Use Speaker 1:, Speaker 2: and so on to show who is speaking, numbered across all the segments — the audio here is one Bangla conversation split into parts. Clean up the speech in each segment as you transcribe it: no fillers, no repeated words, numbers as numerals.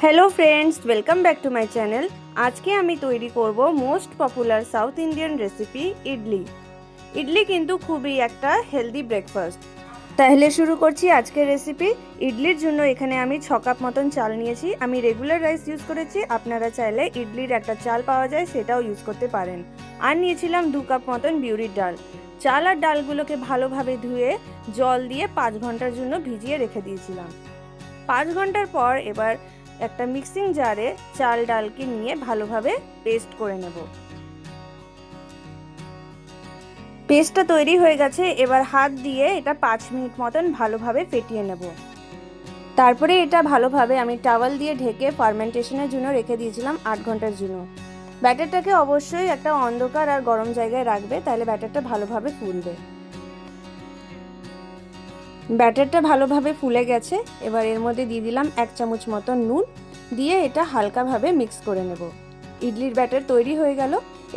Speaker 1: Hello friends, welcome back to my channel. आज के आमी तैरी करब most popular South Indian recipe idli. Idli किन्तु खूबी एकटा हेल्दी ब्रेकफास्ट। ताहले शुरू करछि आजकेर रेसिपि। इडलिर जोन्नो एखाने आमी 6 काप मतन चाल नियेछि। आमी रेगुलार राइस यूज करेछि, आपनारा चाइले इडलिर एकटा चाल पाওয়া যায় সেটাও यूज करते पारेन। আর নিয়েছিলাম 2 কাপ মতন বিউরির ডাল। চাল আর ডালগুলোকে ভালোভাবে ধুয়ে জল দিয়ে 5 ঘন্টার জন্য ভিজিয়ে রেখে দিয়েছিলাম। 5 ঘন্টার পর এবার একটা মিক্সিং জারে চাল ডালকে নিয়ে ভালোভাবে পেস্ট করে নেব। পেস্টটা তৈরি হয়ে গেছে। এবার হাত দিয়ে এটা 5 মিনিট মতন ভালোভাবে ফেটিয়ে নেব। তারপরে এটা ভালোভাবে আমি টাওয়াল দিয়ে ঢেকে ফার্মেন্টেশনের জন্য রেখে দিয়েছিলাম 8 ঘন্টার জন্য। ব্যাটারটাকে অবশ্যই একটা অন্ধকার আর গরম জায়গায় রাখবে, তাহলে ব্যাটারটা ভালোভাবে ফুলবে। ব্যাটারটা ভালোভাবে ফুলে গেছে। এবার এর মধ্যে দিয়ে দিলাম 1 চামচ মতন নুন, দিয়ে এটা হালকাভাবে মিক্স করে নেব। ইডলির ব্যাটার তৈরি হয়ে গেল।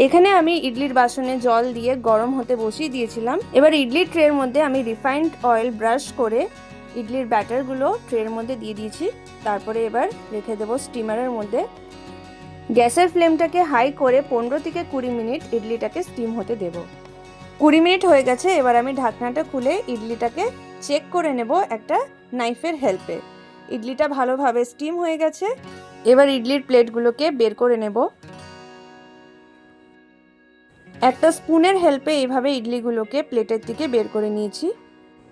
Speaker 1: এখানে আমি ইডলির বাসনে জল দিয়ে গরম হতে বসিয়ে দিয়েছিলাম। এবার ইডলির ট্রের মধ্যে আমি রিফাইন্ড অয়েল ব্রাশ করে ইডলির ব্যাটারগুলো ট্রের মধ্যে দিয়ে দিয়েছি। তারপরে এবার রেখে দেব স্টিমারের মধ্যে। গ্যাসের ফ্লেমটাকে হাই করে 15 থেকে 20 মিনিট ইডলিটাকে স্টিম হতে দেব। 20 মিনিট হয়ে গেছে। এবার আমি ঢাকনাটা খুলে ইডলিটাকে চেক করে নেব একটা নাইফের হেল্পে। ইডলিটা ভালোভাবে স্টিম হয়ে গেছে। এবার ইডলির প্লেটগুলোকে বের করে নেব। একটা স্পুনের হেল্পে এইভাবে ইডলিগুলোকে প্লেটের থেকে বের করে নিয়েছি।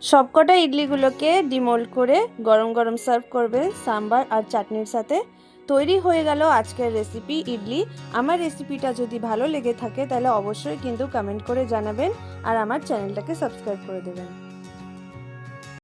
Speaker 1: সবকটা ইডলিগুলোকে ডিমোল্ড করে গরম গরম সার্ভ করবে সাম্বার আর চাটনির সাথে। তৈরি হয়ে গেল আজকের রেসিপি ইডলি। আমার রেসিপিটা যদি ভালো লেগে থাকে তাহলে অবশ্যই কিন্তু কমেন্ট করে জানাবেন আর আমার চ্যানেলটাকে সাবস্ক্রাইব করে দেবেন।